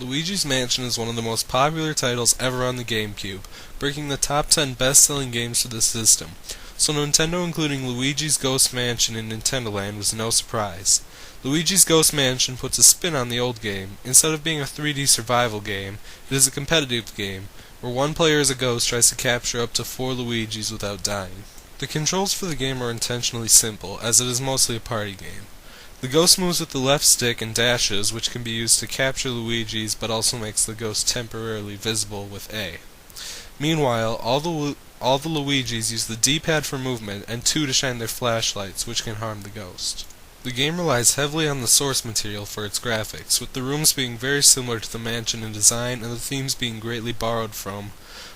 Luigi's Mansion is one of the most popular titles ever on the GameCube, breaking the top 10 best-selling games for the system, so Nintendo including Luigi's Ghost Mansion in Nintendo Land was no surprise. Luigi's Ghost Mansion puts a spin on the old game. Instead of being a 3D survival game, it is a competitive game, where one player as a ghost tries to capture up to 4 Luigis without dying. The controls for the game are intentionally simple, as it is mostly a party game. The ghost moves with the left stick and dashes, which can be used to capture Luigis but also makes the ghost temporarily visible with A. Meanwhile, all the Luigis use the D-pad for movement and 2 to shine their flashlights, which can harm the ghost. The game relies heavily on the source material for its graphics, with the rooms being very similar to the mansion in design and the themes being greatly borrowed from,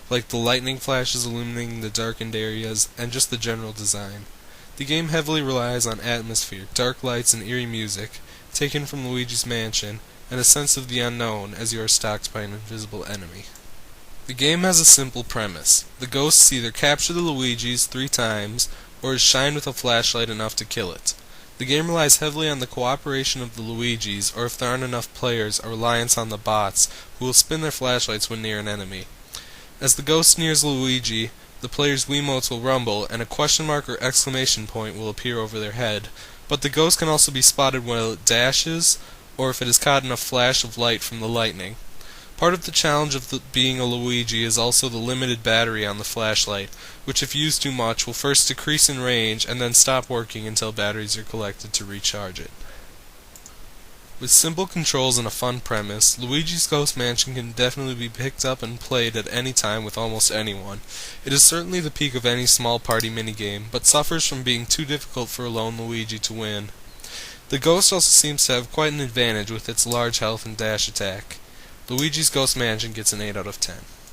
like the lightning flashes illuminating the darkened areas and just the general design. The game heavily relies on atmosphere, dark lights and eerie music, taken from Luigi's Mansion, and a sense of the unknown as you are stalked by an invisible enemy. The game has a simple premise. The ghosts either capture the Luigis 3 times, or is shined with a flashlight enough to kill it. The game relies heavily on the cooperation of the Luigis, or if there aren't enough players, a reliance on the bots, who will spin their flashlights when near an enemy. As the ghost nears Luigi, the player's Wiimotes will rumble, and a question mark or exclamation point will appear over their head, but the ghost can also be spotted while it dashes, or if it has caught enough flash of light from the lightning. Part of the challenge of being a Luigi is also the limited battery on the flashlight, which if used too much will first decrease in range and then stop working until batteries are collected to recharge it. With simple controls and a fun premise, Luigi's Ghost Mansion can definitely be picked up and played at any time with almost anyone. It is certainly the peak of any small party minigame, but suffers from being too difficult for a lone Luigi to win. The ghost also seems to have quite an advantage with its large health and dash attack. Luigi's Ghost Mansion gets an 8 out of 10.